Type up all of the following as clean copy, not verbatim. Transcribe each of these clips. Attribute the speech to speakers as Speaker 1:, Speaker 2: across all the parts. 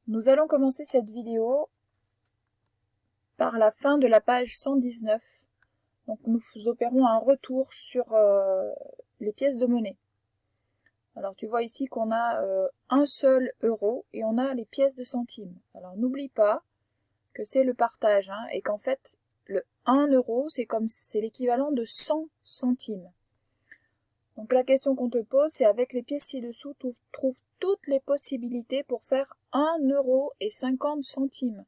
Speaker 1: Nous allons commencer cette vidéo par la fin de la page 119. Donc nous opérons un retour sur les pièces de monnaie. Alors tu vois ici qu'on a un seul euro et on a les pièces de centimes. Alors n'oublie pas que c'est le partage et qu'en fait le 1 euro c'est l'équivalent de 100 centimes. Donc la question qu'on te pose, c'est avec les pièces ci-dessous, tu trouves toutes les possibilités pour faire 1 euro et 50 centimes.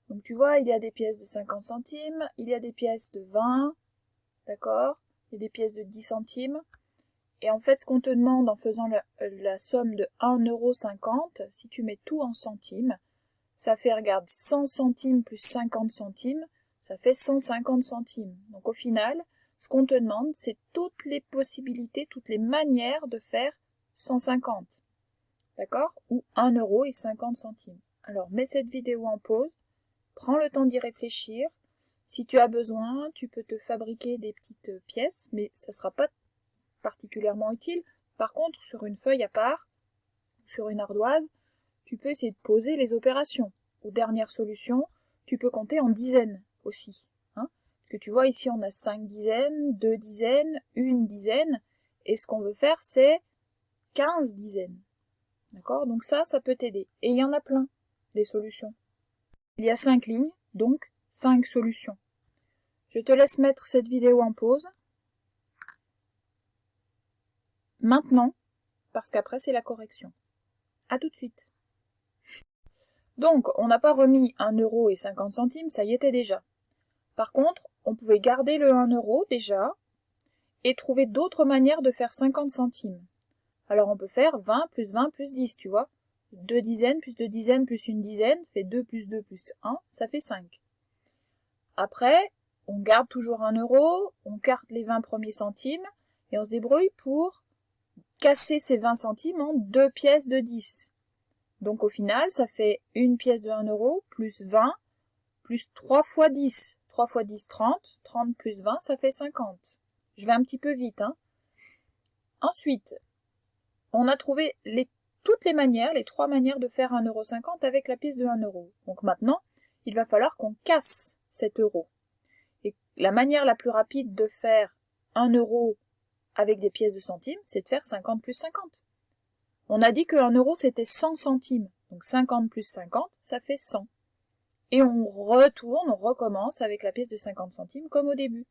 Speaker 1: Donc tu vois, il y a des pièces de 50 centimes, il y a des pièces de 20, d'accord? Il y a des pièces de 10 centimes. Et en fait, ce qu'on te demande en faisant la somme de 1,50 €, si tu mets tout en centimes, ça fait, regarde, 100 centimes plus 50 centimes, ça fait 150 centimes. Donc au final, ce qu'on te demande, c'est toutes les possibilités, toutes les manières de faire 150. D'accord? Ou 1 euro et 50 centimes. Alors mets cette vidéo en pause, prends le temps d'y réfléchir. Si tu as besoin, tu peux te fabriquer des petites pièces, mais ça ne sera pas particulièrement utile. Par contre, sur une feuille à part, sur une ardoise, tu peux essayer de poser les opérations. Ou dernière solution, tu peux compter en dizaines aussi. Parce que tu vois, ici, on a 5 dizaines, 2 dizaines, 1 dizaine, et ce qu'on veut faire, c'est 15 dizaines. D'accord? Donc ça peut t'aider. Et il y en a plein, des solutions. Il y a 5 lignes, donc 5 solutions. Je te laisse mettre cette vidéo en pause. Maintenant, parce qu'après c'est la correction. À tout de suite. Donc, on n'a pas remis 1 euro et 50 centimes, ça y était déjà. Par contre, on pouvait garder le 1 euro déjà et trouver d'autres manières de faire 50 centimes. Alors on peut faire 20 plus 20 plus 10, tu vois. 2 dizaines plus 2 dizaines plus 1 dizaine, ça fait 2 plus 2 plus 1, ça fait 5. Après, on garde toujours 1 euro, on garde les 20 premiers centimes et on se débrouille pour casser ces 20 centimes en 2 pièces de 10. Donc au final, ça fait une pièce de 1 euro plus 20 plus 3 fois 10. 3 fois 10, 30. 30 plus 20, ça fait 50. Je vais un petit peu vite. Ensuite, on a trouvé toutes les manières, les 3 manières de faire 1,50 € avec la pièce de 1 euro. Donc maintenant, il va falloir qu'on casse cet euro. Et la manière la plus rapide de faire 1 euro avec des pièces de centimes, c'est de faire 50 plus 50. On a dit que 1 euro c'était 100 centimes. Donc 50 plus 50, ça fait 100. Et on recommence avec la pièce de 50 centimes comme au début.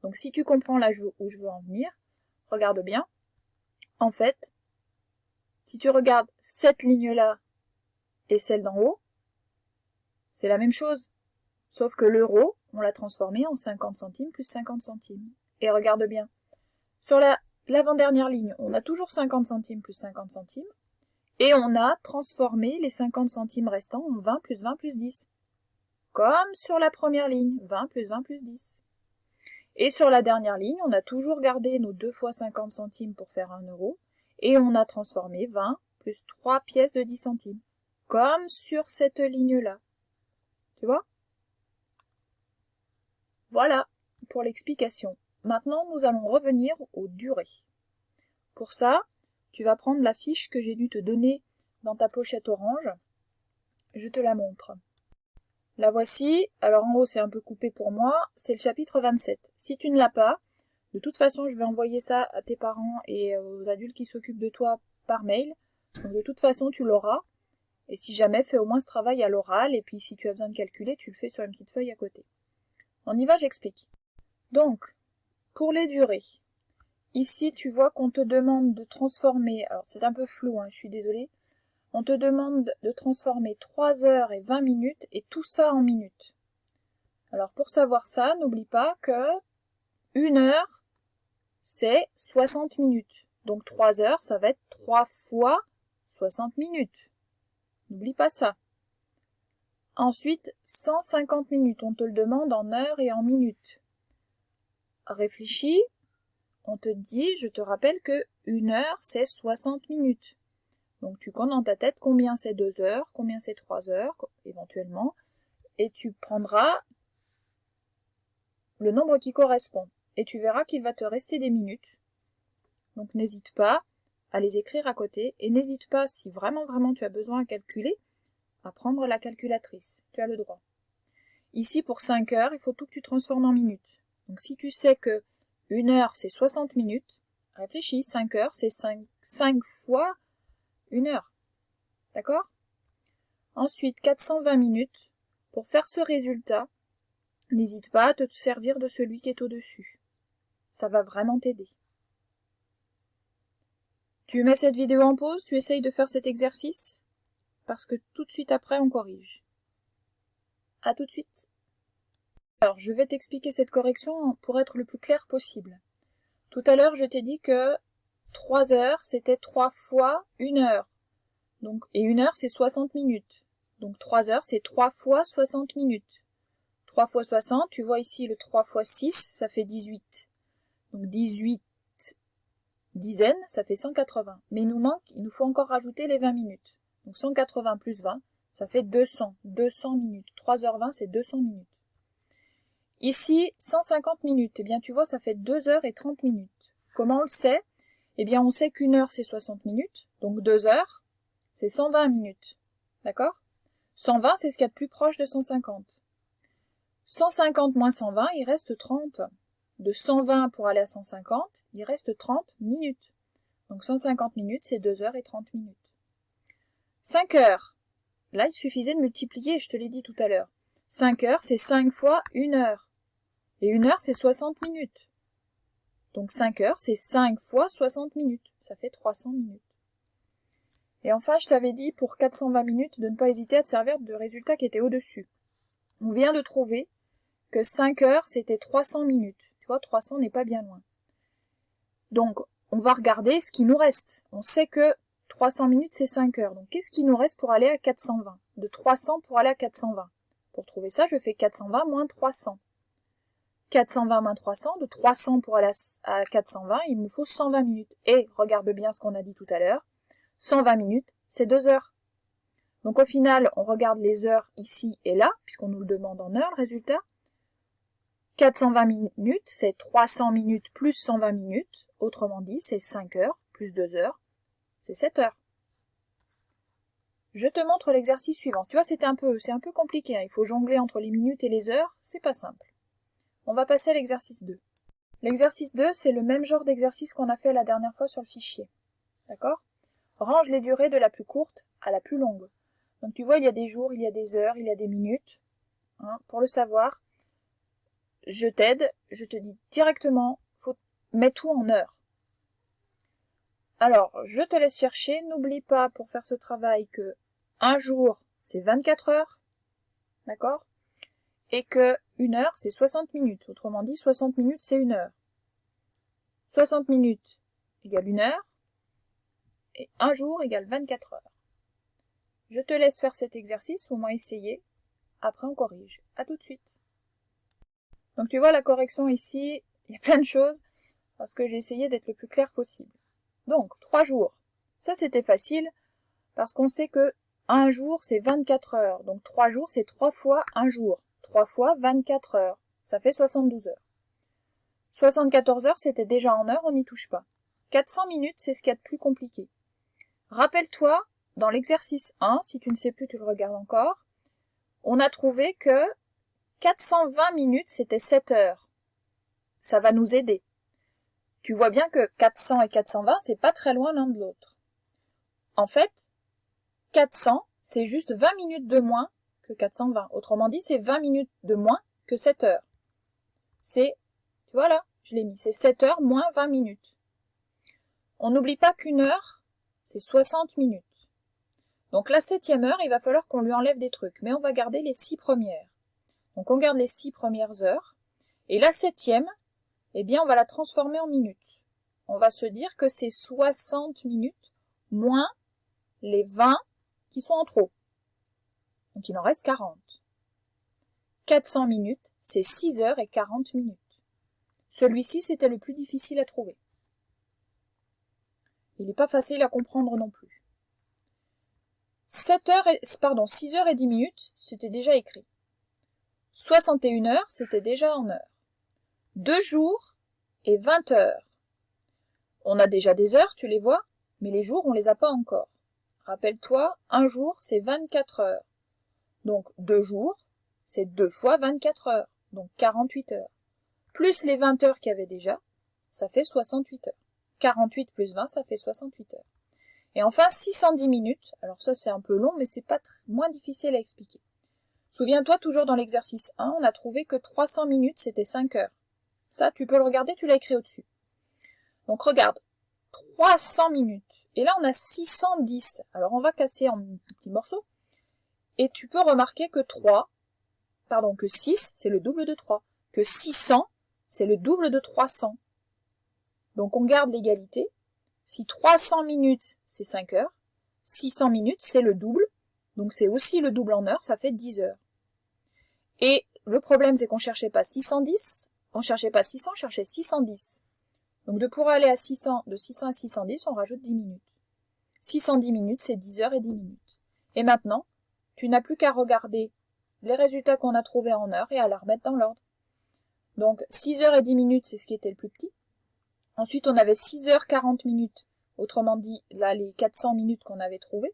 Speaker 1: Donc si tu comprends là où je veux en venir, regarde bien. En fait, si tu regardes cette ligne-là et celle d'en haut, c'est la même chose. Sauf que l'euro, on l'a transformé en 50 centimes plus 50 centimes. Et regarde bien. Sur l'avant-dernière ligne, on a toujours 50 centimes plus 50 centimes. Et on a transformé les 50 centimes restants en 20 plus 20 plus 10. Comme sur la première ligne, 20 plus 20 plus 10. Et sur la dernière ligne, on a toujours gardé nos 2 fois 50 centimes pour faire 1 euro. Et on a transformé 20 plus 3 pièces de 10 centimes. Comme sur cette ligne-là. Tu vois? Voilà pour l'explication. Maintenant, nous allons revenir aux durées. Pour ça, tu vas prendre la fiche que j'ai dû te donner dans ta pochette orange. Je te la montre. La voici. Alors en haut, c'est un peu coupé pour moi. C'est le chapitre 27. Si tu ne l'as pas, de toute façon, je vais envoyer ça à tes parents et aux adultes qui s'occupent de toi par mail. Donc de toute façon, tu l'auras. Et si jamais, fais au moins ce travail à l'oral. Et puis si tu as besoin de calculer, tu le fais sur une petite feuille à côté. On y va, j'explique. Donc, pour les durées. Ici, tu vois qu'on te demande de transformer, alors c'est un peu flou, je suis désolée, on te demande de transformer 3 heures et 20 minutes et tout ça en minutes. Alors pour savoir ça, n'oublie pas que 1 heure, c'est 60 minutes. Donc 3 heures, ça va être 3 fois 60 minutes. N'oublie pas ça. Ensuite, 150 minutes, on te le demande en heures et en minutes. Réfléchis. On te dit, je te rappelle que 1 heure, c'est 60 minutes. Donc tu comptes dans ta tête combien c'est 2 heures, combien c'est 3 heures, éventuellement, et tu prendras le nombre qui correspond. Et tu verras qu'il va te rester des minutes. Donc n'hésite pas à les écrire à côté et n'hésite pas, si vraiment tu as besoin à calculer, à prendre la calculatrice. Tu as le droit. Ici, pour 5 heures, il faut tout que tu transformes en minutes. Donc si tu sais que 1 heure, c'est 60 minutes, réfléchis, 5 heures, c'est 5 fois 1 heure. D'accord? Ensuite, 420 minutes. Pour faire ce résultat, n'hésite pas à te servir de celui qui est au-dessus. Ça va vraiment t'aider. Tu mets cette vidéo en pause, tu essayes de faire cet exercice, parce que tout de suite après, on corrige. À tout de suite. Alors, je vais t'expliquer cette correction pour être le plus clair possible. Tout à l'heure, je t'ai dit que 3 heures, c'était 3 fois 1 heure. Donc, et 1 heure, c'est 60 minutes. Donc 3 heures, c'est 3 fois 60 minutes. 3 fois 60, tu vois ici le 3 fois 6, ça fait 18. Donc 18 dizaines, ça fait 180. Mais il nous faut encore rajouter les 20 minutes. Donc 180 plus 20, ça fait 200. 200 minutes. 3h20, c'est 200 minutes. Ici, 150 minutes. Eh bien, tu vois, ça fait 2 heures et 30 minutes. Comment on le sait? Eh bien, on sait qu'une heure, c'est 60 minutes. Donc 2 heures, c'est 120 minutes. D'accord? 120, c'est ce qu'il y a de plus proche de 150. 150 moins 120, il reste 30. De 120 pour aller à 150, il reste 30 minutes. Donc 150 minutes, c'est 2 heures et 30 minutes. 5 heures. Là, il suffisait de multiplier, je te l'ai dit tout à l'heure. 5 heures, c'est 5 fois 1 heure. Et 1 heure, c'est 60 minutes. Donc 5 heures, c'est 5 fois 60 minutes. Ça fait 300 minutes. Et enfin, je t'avais dit pour 420 minutes de ne pas hésiter à te servir de résultat qui était au-dessus. On vient de trouver que 5 heures, c'était 300 minutes. Tu vois, 300 n'est pas bien loin. Donc, on va regarder ce qui nous reste. On sait que 300 minutes, c'est 5 heures. Donc, qu'est-ce qui nous reste pour aller à 420? De 300 pour aller à 420. Pour trouver ça, je fais 420 moins 300. 420 moins 300, de 300 pour aller à 420, il me faut 120 minutes. Et, regarde bien ce qu'on a dit tout à l'heure, 120 minutes, c'est 2 heures. Donc au final, on regarde les heures ici et là, puisqu'on nous le demande en heures, le résultat. 420 minutes, c'est 300 minutes plus 120 minutes. Autrement dit, c'est 5 heures plus 2 heures, c'est 7 heures. Je te montre l'exercice suivant. Tu vois, c'est un peu compliqué, hein. Il faut jongler entre les minutes et les heures, c'est pas simple. On va passer à l'exercice 2. L'exercice 2, c'est le même genre d'exercice qu'on a fait la dernière fois sur le fichier. D'accord? Range les durées de la plus courte à la plus longue. Donc tu vois, il y a des jours, il y a des heures, il y a des minutes. Hein, pour le savoir, je t'aide, je te dis directement, mets tout en heures. Alors, je te laisse chercher. N'oublie pas pour faire ce travail que un jour, c'est 24 heures. D'accord? Et que 1 heure, c'est 60 minutes. Autrement dit, 60 minutes, c'est 1 heure. 60 minutes égale 1 heure. Et un jour égale 24 heures. Je te laisse faire cet exercice, au moins essayer. Après, on corrige. À tout de suite. Donc, tu vois, la correction ici, il y a plein de choses, parce que j'ai essayé d'être le plus clair possible. Donc, 3 jours. Ça, c'était facile, parce qu'on sait que un jour, c'est 24 heures. Donc, 3 jours, c'est 3 fois un jour. 3 fois 24 heures. Ça fait 72 heures. 74 heures, c'était déjà en heures, on n'y touche pas. 400 minutes, c'est ce qu'il y a de plus compliqué. Rappelle-toi, dans l'exercice 1, si tu ne sais plus, tu le regardes encore, on a trouvé que 420 minutes, c'était 7 heures. Ça va nous aider. Tu vois bien que 400 et 420, c'est pas très loin l'un de l'autre. En fait, 400, c'est juste 20 minutes de moins que 420. Autrement dit, c'est 20 minutes de moins que 7 heures. C'est, tu vois là, je l'ai mis, c'est 7 heures moins 20 minutes. On n'oublie pas qu'une heure, c'est 60 minutes. Donc la 7e heure, il va falloir qu'on lui enlève des trucs, mais on va garder les 6 premières. Donc on garde les 6 premières heures, et la 7e, eh bien on va la transformer en minutes. On va se dire que c'est 60 minutes moins les 20 qui sont en trop. Donc il en reste 40. 400 minutes, c'est 6 heures et 40 minutes. Celui-ci, c'était le plus difficile à trouver. Il n'est pas facile à comprendre non plus. 6 heures et 10 minutes, c'était déjà écrit. 61 heures, c'était déjà en heures. 2 jours et 20 heures. On a déjà des heures, tu les vois? Mais les jours, on les a pas encore. Rappelle-toi, un jour, c'est 24 heures. Donc 2 jours, c'est 2 fois 24 heures, donc 48 heures. Plus les 20 heures qu'il y avait déjà, ça fait 68 heures. 48 plus 20, ça fait 68 heures. Et enfin, 610 minutes, alors ça c'est un peu long, mais c'est pas moins difficile à expliquer. Souviens-toi, toujours dans l'exercice 1, on a trouvé que 300 minutes, c'était 5 heures. Ça, tu peux le regarder, tu l'as écrit au-dessus. Donc regarde, 300 minutes. Et là, on a 610. Alors on va casser en petits morceaux. Et tu peux remarquer que que 6, c'est le double de 3. Que 600, c'est le double de 300. Donc on garde l'égalité. Si 300 minutes, c'est 5 heures, 600 minutes, c'est le double. Donc c'est aussi le double en heures, ça fait 10 heures. Et le problème, c'est qu'on ne cherchait pas 610, on ne cherchait pas 600, on cherchait 610. Donc pour aller à 600, de 600 à 610, on rajoute 10 minutes. 610 minutes, c'est 10 heures et 10 minutes. Et maintenant, tu n'as plus qu'à regarder les résultats qu'on a trouvés en heures et à la remettre dans l'ordre. Donc 6 heures et 10 minutes, c'est ce qui était le plus petit. Ensuite, on avait 6 heures 40 minutes, autrement dit, là, les 400 minutes qu'on avait trouvées.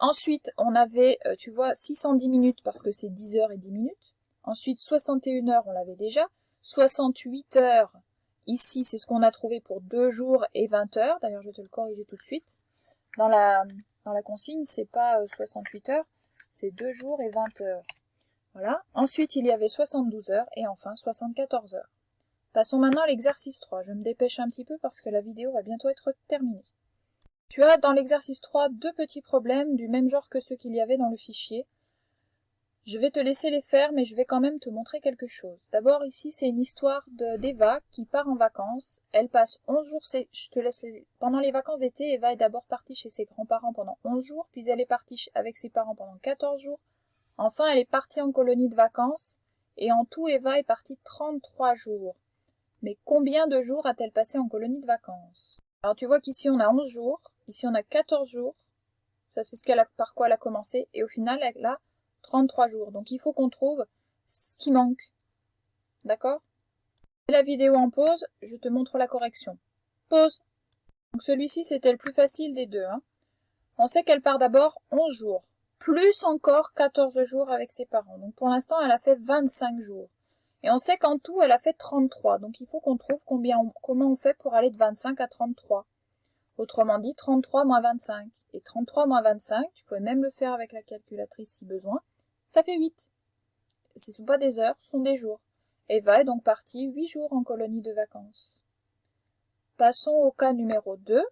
Speaker 1: Ensuite, on avait, tu vois, 610 minutes parce que c'est 10 heures et 10 minutes. Ensuite, 61 heures, on l'avait déjà. 68 heures, ici, c'est ce qu'on a trouvé pour 2 jours et 20 heures. D'ailleurs, je vais te le corriger tout de suite. Dans la consigne, c'est pas 68 heures, c'est 2 jours et 20 heures. Voilà. Ensuite, il y avait 72 heures et enfin 74 heures. Passons maintenant à l'exercice 3. Je me dépêche un petit peu parce que la vidéo va bientôt être terminée. Tu as dans l'exercice 3 deux petits problèmes du même genre que ceux qu'il y avait dans le fichier. Je vais te laisser les faire, mais je vais quand même te montrer quelque chose. D'abord, ici, c'est une histoire d'Eva qui part en vacances. Elle passe 11 jours, pendant les vacances d'été, Eva est d'abord partie chez ses grands-parents pendant 11 jours, puis elle est partie avec ses parents pendant 14 jours. Enfin, elle est partie en colonie de vacances, et en tout, Eva est partie 33 jours. Mais combien de jours a-t-elle passé en colonie de vacances? Alors tu vois qu'ici on a 11 jours, ici on a 14 jours, ça c'est par quoi elle a commencé, et au final elle a 33 jours. Donc il faut qu'on trouve ce qui manque. D'accord? La vidéo en pause, je te montre la correction. Pause. Donc celui-ci c'était le plus facile des deux. On sait qu'elle part d'abord 11 jours, plus encore 14 jours avec ses parents. Donc pour l'instant elle a fait 25 jours. Et on sait qu'en tout, elle a fait 33. Donc il faut qu'on trouve comment on fait pour aller de 25 à 33. Autrement dit, 33 moins 25. Et 33 moins 25, tu pouvais même le faire avec la calculatrice si besoin, ça fait 8. Ce ne sont pas des heures, ce sont des jours. Eva est donc partie 8 jours en colonie de vacances. Passons au cas numéro 2.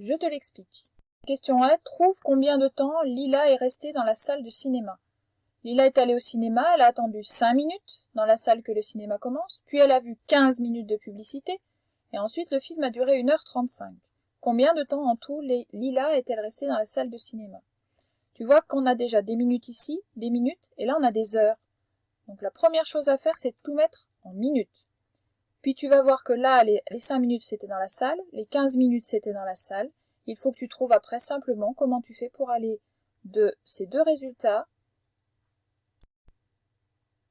Speaker 1: Je te l'explique. Question 1. Trouve combien de temps Lila est restée dans la salle de cinéma. Lila est allée au cinéma, elle a attendu 5 minutes dans la salle que le cinéma commence, puis elle a vu 15 minutes de publicité, et ensuite le film a duré 1h35. Combien de temps en tout Lila est-elle restée dans la salle de cinéma? Tu vois qu'on a déjà des minutes ici, des minutes, et là on a des heures. Donc la première chose à faire, c'est de tout mettre en minutes. Puis tu vas voir que là, les 5 minutes c'était dans la salle, les 15 minutes c'était dans la salle. Il faut que tu trouves après simplement comment tu fais pour aller de ces deux résultats.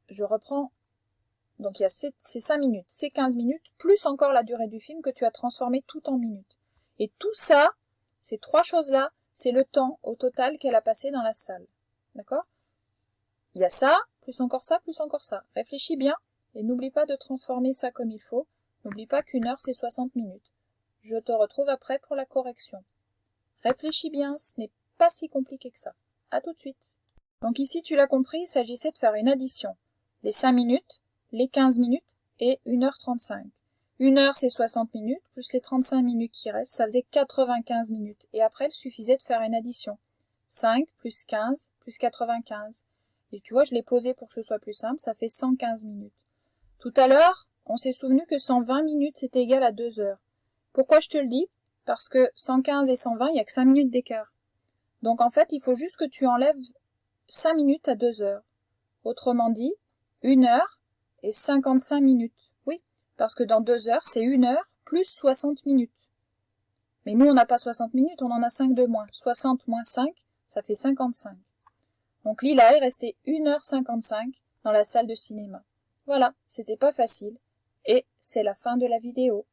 Speaker 1: Je reprends, donc il y a ces 5 minutes, ces 15 minutes, plus encore la durée du film que tu as transformé tout en minutes. Et tout ça, ces trois choses-là, c'est le temps au total qu'elle a passé dans la salle. D'accord? Il y a ça, plus encore ça, plus encore ça. Réfléchis bien et n'oublie pas de transformer ça comme il faut. N'oublie pas qu'une heure, c'est 60 minutes. Je te retrouve après pour la correction. Réfléchis bien, ce n'est pas si compliqué que ça. À tout de suite. Donc ici, tu l'as compris, il s'agissait de faire une addition. Les 5 minutes, les 15 minutes et 1h35. Une heure, c'est 60 minutes, plus les 35 minutes qui restent, ça faisait 95 minutes. Et après, il suffisait de faire une addition. 5 plus 15 plus 95. Et tu vois, je l'ai posé pour que ce soit plus simple, ça fait 115 minutes. Tout à l'heure, on s'est souvenu que 120 minutes, c'était égal à 2 heures. Pourquoi je te le dis? Parce que 115 et 120, il n'y a que 5 minutes d'écart. Donc en fait, il faut juste que tu enlèves 5 minutes à 2 heures. Autrement dit, 1 heure et 55 minutes. Oui, parce que dans 2 heures, c'est 1 heure plus 60 minutes. Mais nous, on n'a pas 60 minutes, on en a 5 de moins. 60 moins 5, ça fait 55. Donc Lila est restée 1h55 dans la salle de cinéma. Voilà, c'était pas facile. Et c'est la fin de la vidéo.